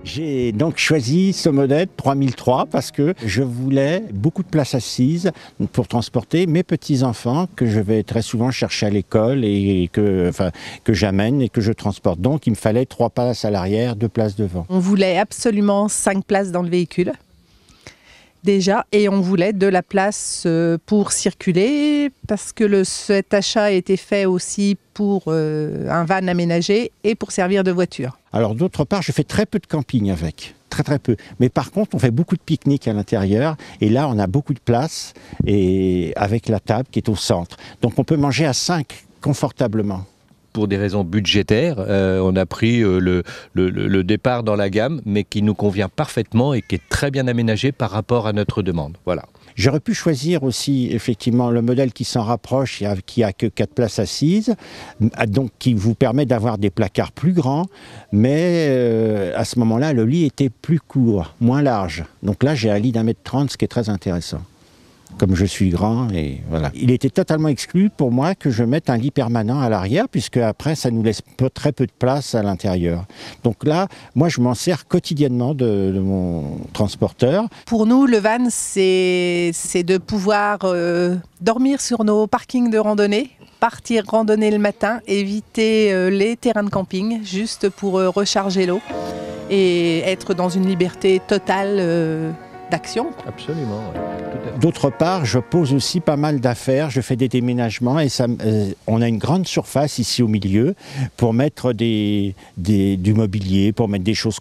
J'ai donc choisi ce modèle 3003 parce que je voulais beaucoup de place assise pour transporter mes petits-enfants que je vais très souvent chercher à l'école et que j'amène et que je transporte. Donc il me fallait 3 places à l'arrière, 2 places devant. On voulait absolument 5 places dans le véhicule. Déjà, et on voulait de la place pour circuler parce que cet achat a été fait aussi pour un van aménagé et pour servir de voiture. Alors d'autre part, je fais très peu de camping avec, très peu. Mais par contre, on fait beaucoup de pique-nique à l'intérieur et là, on a beaucoup de place et avec la table qui est au centre. Donc on peut manger à 5 confortablement. Pour des raisons budgétaires, on a pris le départ dans la gamme, mais qui nous convient parfaitement et qui est très bien aménagé par rapport à notre demande. Voilà. J'aurais pu choisir aussi effectivement le modèle qui s'en rapproche, qui a que 4 places assises, donc qui vous permet d'avoir des placards plus grands, mais à ce moment-là, le lit était plus court, moins large. Donc là, j'ai un lit d'1,30 m, ce qui est très intéressant. Comme je suis grand, et voilà. Il était totalement exclu pour moi que je mette un lit permanent à l'arrière, puisque après, ça nous laisse très peu de place à l'intérieur. Donc là, moi, je m'en sers quotidiennement de mon transporteur. Pour nous, le van, c'est de pouvoir dormir sur nos parkings de randonnée, partir randonner le matin, éviter les terrains de camping, juste pour recharger l'eau et être dans une liberté totale d'action. Absolument, oui. D'autre part, je pose aussi pas mal d'affaires, je fais des déménagements et on a une grande surface ici au milieu pour mettre du mobilier, pour mettre des choses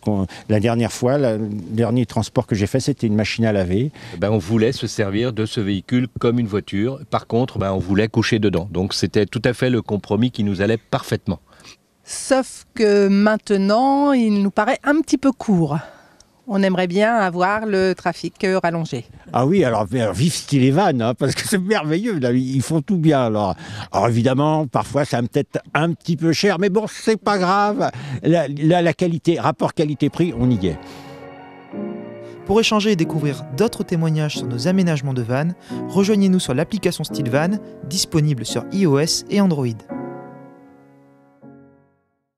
La dernière fois, le dernier transport que j'ai fait, c'était une machine à laver. On voulait se servir de ce véhicule comme une voiture. Par contre, on voulait coucher dedans. Donc c'était tout à fait le compromis qui nous allait parfaitement. Sauf que maintenant, il nous paraît un petit peu court. On aimerait bien avoir le trafic rallongé. Ah oui, alors vive style les vannes, hein, parce que c'est merveilleux, là, ils font tout bien. Alors évidemment, parfois ça me peut-être un petit peu cher, mais bon, c'est pas grave. La qualité, rapport qualité-prix, on y est. Pour échanger et découvrir d'autres témoignages sur nos aménagements de van, rejoignez-nous sur l'application Style Van, disponible sur iOS et Android.